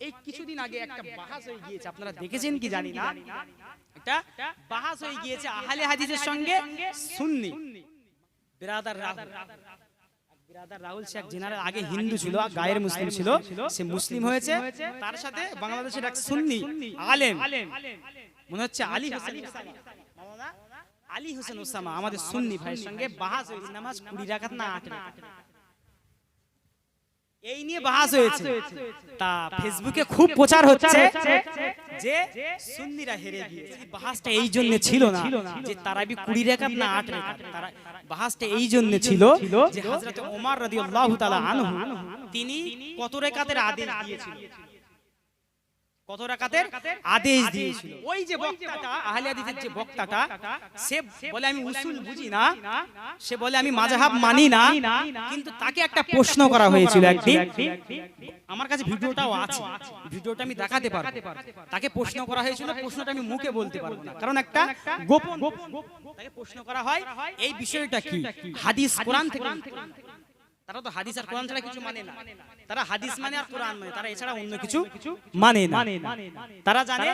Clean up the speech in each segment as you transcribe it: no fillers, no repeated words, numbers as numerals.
এই কিছুদিন আগে একটা বাহাস হয়ে গিয়েছে, আপনারা দেখেছেন কি জানি না, এটা বাহাস হয়ে গিয়েছে আহলে হাদিসের সঙ্গে সুন্নি বিরাদার রাহুল শেখ জেনারেল আগে হিন্দু ছিল, গায়ের মুসলিম ছিল, সে মুসলিম হয়েছে, তার সাথে বাংলাদেশের এক সুন্নি আলেম মনে হচ্ছে আলী হোসেন ওসামা আমাদের সুন্নি ভাইয়ের সঙ্গে বাহাস হয়েছে, নামাজ 20 রাকাত না 8 রাকাত, এই নিয়ে বাহাস হয়েছে। তা ফেসবুকে খুব প্রচার হচ্ছে যে সুন্নিরা হেরে গিয়েছে। বাহাসটা এই জন্য ছিল না যে তারাবি 20 রাকাত না 8 রাকাত, তারা বাহাসটা এই জন্য ছিল যে হযরত ওমর রাদিয়াল্লাহু তাআলা আনহু তিনি কত রাকাতের আদেশ দিয়েছিলেন, কত রাকাতের আদেশ দিয়েছিল। ওই যে বক্তাটা আহলে হাদিসের যে বক্তাটা, সে বলে আমি উসুল বুঝি না, সে বলে আমি মাযহাব মানি না, কিন্তু তাকে একটা প্রশ্ন করা হয়েছিল একদিন, আমার কাছে ভিডিওটাও আছে, ভিডিওটা আমি দেখাতে পারবো। তাকে প্রশ্ন করা হয়েছিল, প্রশ্নটা আমি মুখে বলতে পারবো না কারণ একটা গোপন। তাকে প্রশ্ন করা হয় এই বিষয়টা কি, হাদিস কোরআন থেকে, তারা তো হাদিস আর কোরআন ছাড়া কিছু মানে না, তারা হাদিস মানে আর কোরআন মানে, তারা এছাড়া অন্য কিছু মানে না। তারা জানে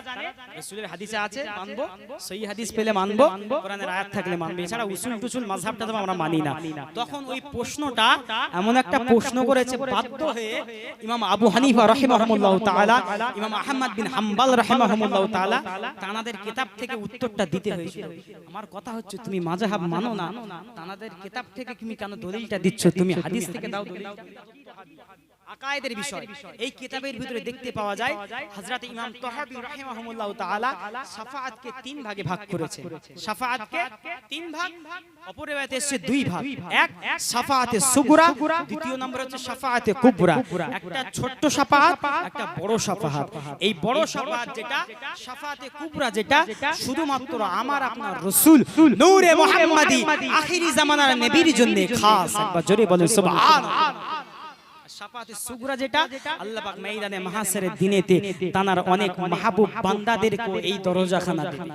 রাসূলের হাদিসে আছে মানবো, সহিহ হাদিস পেলে মানবো, কোরআনের আয়াত থাকলে মানবো, এছাড়া উসুল টুসুল মাযহাবটা তো আমরা মানি না। তখন ওই প্রশ্নটা এমন একটা প্রশ্ন করেছে, বাধ্য হয়ে ইমাম আবু হানিফা রাহিমাহুল্লাহ তাআলা, ইমাম আহমদ বিন হাম্বল রাহিমাহুল্লাহ তাআলা তানাদের কিতাব থেকে উত্তরটা দিতে হয়েছিল। আমার কথা হচ্ছে তুমি মাযহাব মানো না, তানাদের কিতাব থেকে তুমি কেন দলিলটা দিচ্ছ, তুমি হাদিস থেকে দাও দলিল। আকায়েদের বিষয় এই কিতাবের ভিতরে দেখতে পাওয়া যায় হযরত ইমাম তাহাবী রাহিমাহুল্লাহ তাআলা শাফাআতকে 3 ভাগে ভাগ করেছেন। শাফাআতকে 3 ভাগ, অপর riwayate এসেছে 2 ভাগ। এক শাফাআতে সুগরা, দ্বিতীয় নম্বর হচ্ছে শাফাআতে কুবরা। একটা ছোট শাফাআত, একটা বড় শাফাআত। এই বড় শাফাআত যেটা, শাফাআতে কুবরা যেটা, শুধুমাত্র আমার আপনার রাসূল নূরে মুহাম্মাদি আখিরি জামানার নবীর জন্য খাস। একবার জোরে বলেন সুবহানাল্লাহ। শাফাআতে সুগরা যেটা, আল্লাহ পাক ময়দানে মাহশরের দিনেতে তানার অনেক মাহবুব বান্দাদেরকে এই দরজাখানা দেন।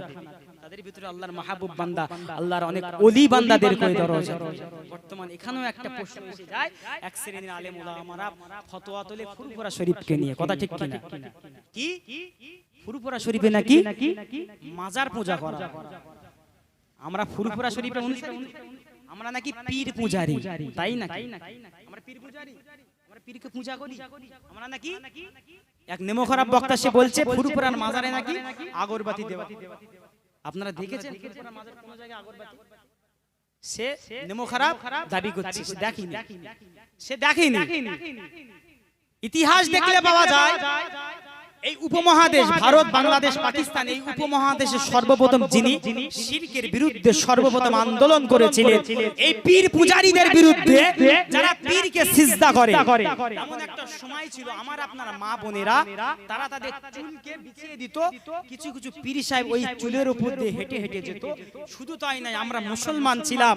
তাদের ভিতরে আল্লাহর মাহবুব বান্দা, আল্লাহর অনেক ওলি বান্দাদেরকে এই দরজা। বর্তমান এখানেও একটা প্রশ্ন এসে যায়, এক শ্রেণীর আলেম ওলামারা ফতোয়া তোলে ফুরফুরা শরীফকে নিয়ে, কথা ঠিক কিনা? কি ফুরফুরা শরীফে নাকি মাজার পূজা করা? আমরা ফুরফুরা শরীফে আমরা নাকি পীর পূজারি, তাই নাকি? আমরা পীর পূজারি, আমরা পীরকে পূজা করি আমরা নাকি? এক নেমো খারাপ বক্তা সে বলছে ফুরফুরার মাজারে নাকি আগরবাতি দেওয়া। আপনারা দেখেছেন ফুরফুরার মাজারে কোন জায়গায় আগরবাতি? সে নেমো খারাপ দাবি করছে সে দেখেনি। ইতিহাস দেখলে পাওয়া যায় এই উপমহাদেশ ভারত, বাংলাদেশ, পাকিস্তান, এই উপমহাদেশে সর্বপ্রথম যিনি শিরকের বিরুদ্ধে সর্বপ্রথম আন্দোলন করেছিলেন এই পীর পূজারীদের বিরুদ্ধে, যারা পীরকে সিজদা করে। এমন একটা সময় ছিল আমার আপনার মা বোনেরা তারা তাদের চুলকে বিছিয়ে দিত, কিছু কিছু পীর সাহেব ওই চুলের উপর দিয়ে হেঁটে হেঁটে যেত। শুধু তাই নয়, আমরা মুসলমান ছিলাম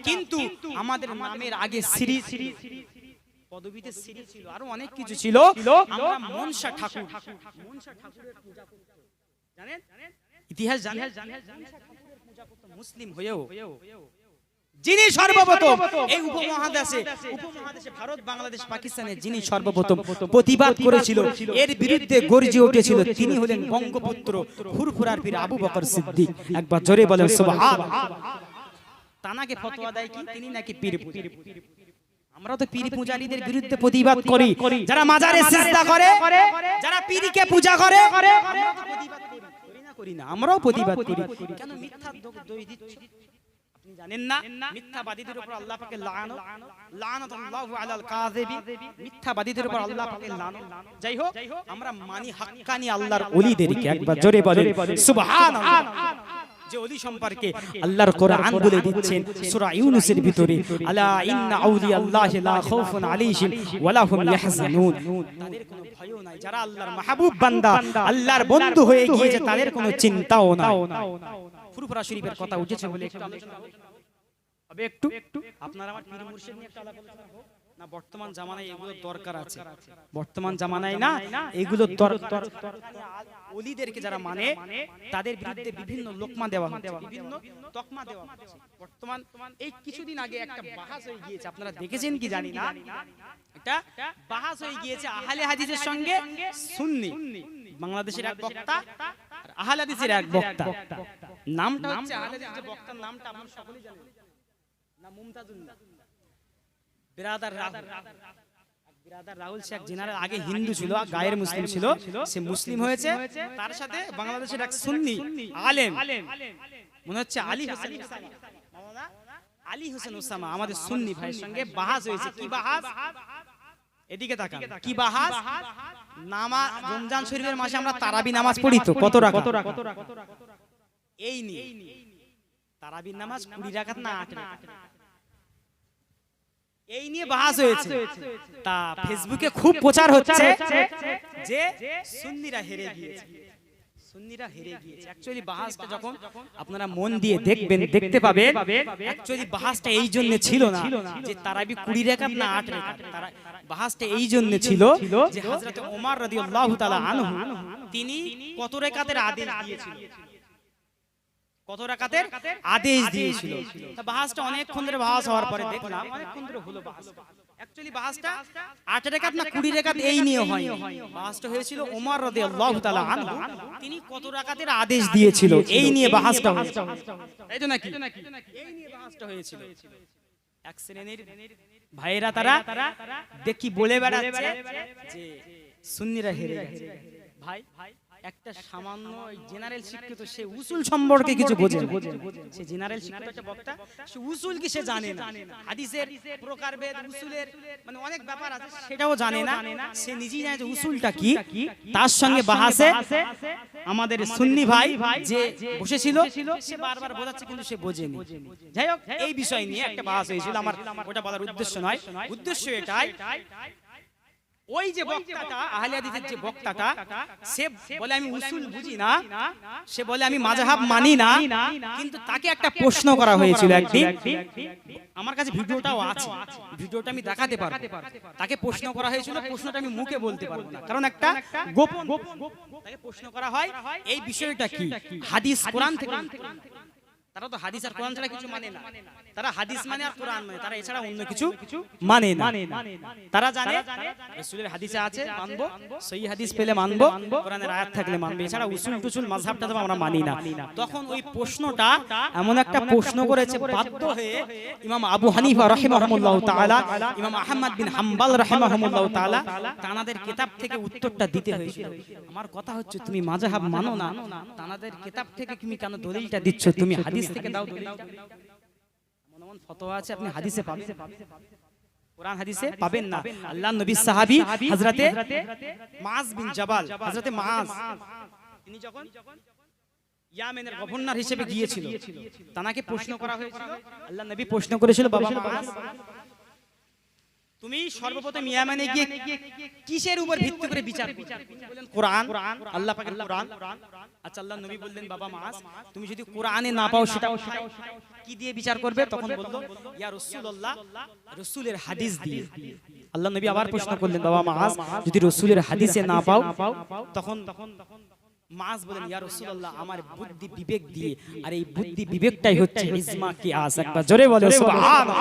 কিন্তু আমাদের নামের আগে শ্রী পদবীতে শ্রী ছিল, আরো অনেক কিছু ছিল। আমরা মনসা ঠাকুর, মনসা ঠাকুরের পূজা করতাম। জানেন ইতিহাস জানেন, মুসলিম হয়েও যিনি সর্বপ্রথম এই উপমহাদেশে ভারত, বাংলাদেশ, পাকিস্তানে যিনি সর্বপ্রথম প্রতিবাদ করেছিল, এর বিরুদ্ধে গর্জে উঠেছিল, তিনি হলেন বঙ্গপুত্র ফুরফুরার পীর আবু বকর সিদ্দিক। একবার জোরে বলেন সুবহানাল্লাহ। তানাকে ফতোয়া দেয় কি তিনি নাকি পীর পূজারী। আমরা তো পীর পূজারীদের বিরুদ্ধে প্রতিবাদ করি, যারা মাজারে সিজদা করে, যারা পীরকে পূজা করে, আমরা তো প্রতিবাদ করি না, আমরাও প্রতিবাদ করি। কেন মিথ্যা দই দিচ্ছি? আপনি জানেন না মিথ্যাবাদীদের উপর আল্লাহ পাকের লানত, লানাতুল্লাহু আলাল কাযিবি, মিথ্যাবাদীদের উপর আল্লাহ পাকের লানত। যাই হোক, আমরা মানি হাক্কানি আল্লাহর ওলিদেরকে। একবার জোরে বলেন সুবহানাল্লাহ। যে ওলি সম্পর্কে আল্লাহর কোরআন বলে দিচ্ছেন সূরা ইউনূসের ভিতরে, আলা ইন্না আউলিয়াল্লাহি লা খাউফুন আলাইহিম ওয়া লা হুম ইয়াহজানুন। তাদের কোনো ভয়ও নাই, যারা আল্লাহর মাহবুব বান্দা, আল্লাহর বন্ধু হয়ে গিয়েছে, তাদের কোনো চিন্তাও নাই। ফুরফুরা শরীফের কথা উঠেছে বলে একটু আলোচনা হবে, একটু আপনারা আমার পীর মুর্শিদ নিয়ে একটা আলাপ আলোচনা হোক না বর্তমান জামানায় এগুলো দরকার আছে, বর্তমান জামানায় না এগুলো দরকার। ওলিদেরকে যারা মানে তাদের বিরুদ্ধে বিভিন্ন লোকমা দেওয়া হচ্ছে, বিভিন্ন তকমা দেওয়া হচ্ছে। বর্তমান এই কিছুদিন আগে একটা বাহাস হয়ে গিয়েছে, আপনারা দেখেছেন কি জানি না, এটা বাহাস হয়ে গিয়েছে আহলে হাদিসের সঙ্গে সুন্নি। বাংলাদেশের এক বক্তা আর আহলে হাদিসের এক বক্তা, নামটা হচ্ছে আহলে হাদিসের যে বক্তার নামটা আপনারা সকলেই জানেন, না মুমতাজুল্লাহ বিরাদার রাহুল। বিরাদার রাহুল সে এক জেনারেল, আগে হিন্দু ছিল, গায়ের মুসলিম ছিল, সে মুসলিম হয়েছে। তার সাথে বাংলাদেশের এক সুন্নি আলেম, মনে হচ্ছে আলী হোসেন উসামা, মাওলানা আলী হোসেন উসামা, আমাদের সুন্নি ভাইয়ের সঙ্গে বাহাস হয়েছে। কি বাহাস? এদিকে তাকান, কি বাহাস? নামাজ, রমজান শরীফের মাসে আমরা তারাবি নামাজ পড়ি তো কত রাকাত? এই নিয়ে তারাবির নামাজ 20 রাকাত না 8 রাকাত, এই নিয়ে বাহাস হয়েছে। তা ফেসবুকে খুব প্রচার হচ্ছে যে সুন্নিরা হেরে গিয়েছে, সুন্নিরা হেরে গিয়েছে। অ্যাকচুয়ালি বাহাসটা যখন আপনারা মন দিয়ে দেখবেন, দেখতে পাবেন অ্যাকচুয়ালি বাহাসটা এই জন্য ছিল না যে তারাবি 20 রাকাত না 8 রাকাত, বাহাসটা এই জন্য ছিল যে হযরত ওমর রাদিয়াল্লাহু তাআলা আনহু তিনি কত রাকাতের আদেশ দিয়েছিলেন, কত রাকাতের আদেশ দিয়েছিল। তা বাহাসটা অনেকক্ষণ ধরে বাহাস হওয়ার পরে দেখলাম অনেকক্ষণ ধরে হলো বাহাস, অ্যাকচুয়ালি বাহাসটা 8 রাকাত না 20 রাকাত এই নিয়ে হয়নি, বাহাসটা হয়েছিল ওমর রাদিয়াল্লাহু তাআলা আনহু তিনি কত রাকাতের আদেশ দিয়েছিল এই নিয়ে বাহাসটা হয়েছিল, তাই তো নাকি? এই নিয়ে বাহাসটা হয়েছিল। এক শ্রেণীর ভাইয়েরা তারা দেখি বলে বেড়াচ্ছে যে সুন্নিরা হেরে গেছে। ভাই একটা সামান্য জেনারেল শিক্ষিত, সে উসুল সম্পর্কে কিছু বোঝে না, সে জেনারেল শিক্ষিত একটা বক্তা, সে উসুল কি সে জানে না, হাদিসের প্রকারভেদ উসুলের মানে অনেক ব্যাপার আছে সেটাও জানে না, সে নিজেই জানে যে উসুলটা কি। তার সঙ্গে বাহাসে আমাদের সুন্নি ভাই যে বসেছিল সে বারবার বোঝাচ্ছে কিন্তু সে বোঝেনি। যাই হোক, এই বিষয় নিয়ে একটা বাহাস হয়েছিল, আমার ওটা বলার উদ্দেশ্য নয়, উদ্দেশ্য এটাই ওই যে বক্তাটা আহলে হাদিসের যে বক্তাটা সে বলে আমি উসুল বুঝি না, সে বলে আমি মাযহাব মানি না, কিন্তু তাকে একটা প্রশ্ন করা হয়েছিল একদিন, আমার কাছে ভিডিওটাও আছে, ভিডিওটা আমি দেখাতে পারবো। তাকে প্রশ্ন করা হয়েছিল, প্রশ্নটা আমি মুখে বলতে পারবো না কারণ একটা গোপন। তাকে প্রশ্ন করা হয় এই বিষয়টা কি, হাদিস কোরআন থেকে, তারা তো হাদিস আর কোরআন ছাড়া কিছু মানে না, তারা হাদিস মানে আর কোরআন মানে, তারা এছাড়া অন্য কিছু মানে না। তারা জানে রাসূলের হাদিসে আছে মানবো, সহিহ হাদিস পেলে মানবো, কোরআনের আয়াত থাকলে মানবো, এছাড়া উসুল টুসুল মাযহাবটা তো আমরা মানি না। তখন ওই প্রশ্নটা এমন একটা প্রশ্ন করেছে, বাধ্য হয়ে ইমাম আবু হানিফা রাহিমাহুল্লাহু তাআলা, ইমাম আহমদ বিন হাম্বল রাহিমাহুল্লাহু তাআলা তানাদের কিতাব থেকে উত্তরটা দিতে হয়েছিল। আমার কথা হচ্ছে তুমি মাযহাব মানো না, তানাদের কিতাব থেকে তুমি কেন দলিলটা দিচ্ছ, তুমি হাদিস থেকে দাও দলিলটা। এমন ফতোয়া আছে আপনি হাদিসে পাবেন, কোরআন হাদিসে পাবেন না। আল্লাহর নবী সাহাবী হযরতে মুআজ বিন জাবাল, হযরতে মুআজ তিনি যখন ইয়ামেনের গভর্নর হিসেবে গিয়েছিল, তানাকে প্রশ্ন করা হয়েছিল, আল্লাহর নবী প্রশ্ন করেছিল, বাবা মুআজ তুমি সর্বপ্রথম ইয়ামেনে গিয়ে কিসের উপর ভিত্তি করে বিচার করবে? বললেন কোরআন, আল্লাহ পাকের কোরআন। আচ্ছা, আল্লাহর নবী বললেন বাবা মুআজ তুমি যদি কোরআনে না পাও সেটা কি দিয়ে বিচার করবে? তখন বলল ইয়া রাসূলুল্লাহ রাসূলের হাদিস দিয়ে। আল্লাহর নবী আবার প্রশ্ন করলেন বাবা মুআজ যদি রাসূলের হাদিসে না পাও, তখন মুআজ বলেন ইয়া রাসূলুল্লাহ আমার বুদ্ধি বিবেক দিয়ে, আর এই বুদ্ধি বিবেকটাই হচ্ছে ইজমা কিয়াস। একবার জোরে বলো সুবহানাল্লাহ।